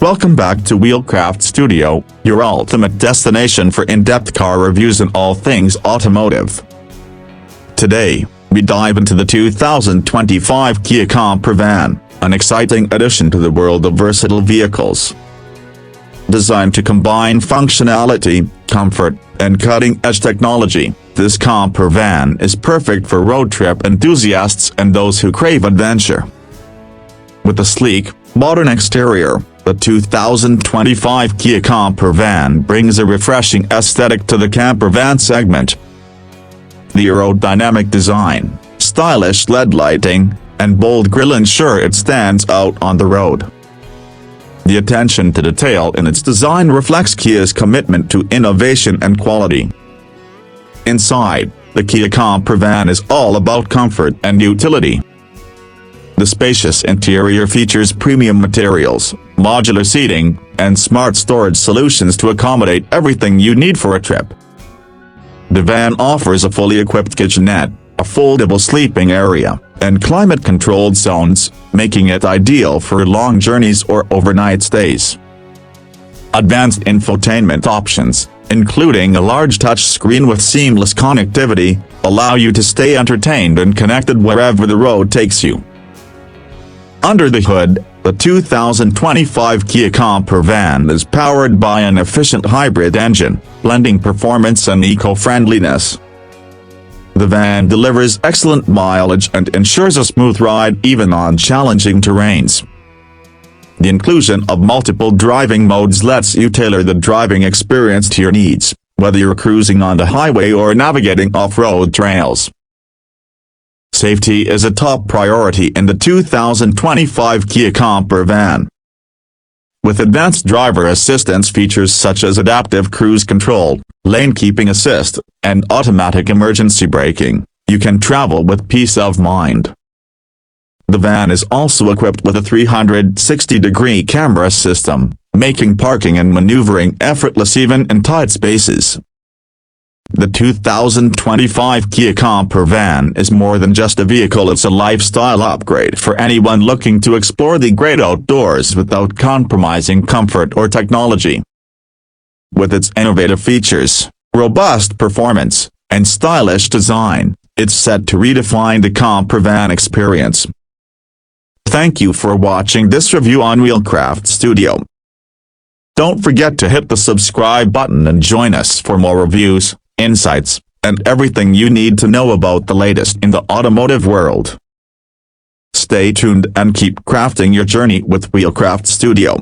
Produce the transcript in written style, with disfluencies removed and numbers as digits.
Welcome back to Wheelcraft Studio, your ultimate destination for in-depth car reviews and all things automotive. Today, we dive into the 2025 Kia Camper van, an exciting addition to the world of versatile vehicles. Designed to combine functionality, comfort, and cutting-edge technology, this camper van is perfect for road trip enthusiasts and those who crave adventure. With a sleek, modern exterior, the 2025 Kia Camper van brings a refreshing aesthetic to the camper van segment. The aerodynamic design, stylish LED lighting, and bold grille ensure it stands out on the road. The attention to detail in its design reflects Kia's commitment to innovation and quality. Inside, the Kia Camper van is all about comfort and utility. The spacious interior features premium materials, modular seating, and smart storage solutions to accommodate everything you need for a trip. The van offers a fully equipped kitchenette, a foldable sleeping area, and climate-controlled zones, making it ideal for long journeys or overnight stays. Advanced infotainment options, including a large touchscreen with seamless connectivity, allow you to stay entertained and connected wherever the road takes you. Under the hood, the 2025 Kia Camper van is powered by an efficient hybrid engine, blending performance and eco-friendliness. The van delivers excellent mileage and ensures a smooth ride even on challenging terrains. The inclusion of multiple driving modes lets you tailor the driving experience to your needs, whether you're cruising on the highway or navigating off-road trails. Safety is a top priority in the 2025 Kia Camper van. With advanced driver assistance features such as adaptive cruise control, lane keeping assist, and automatic emergency braking, you can travel with peace of mind. The van is also equipped with a 360-degree camera system, making parking and maneuvering effortless even in tight spaces. The 2025 Kia Camper van is more than just a vehicle, it's a lifestyle upgrade for anyone looking to explore the great outdoors without compromising comfort or technology. With its innovative features, robust performance, and stylish design, it's set to redefine the camper van experience. Thank you for watching this review on Wheelcraft Studio. Don't forget to hit the subscribe button and join us for more reviews, insights, and everything you need to know about the latest in the automotive world. Stay tuned and keep crafting your journey with Wheelcraft Studio.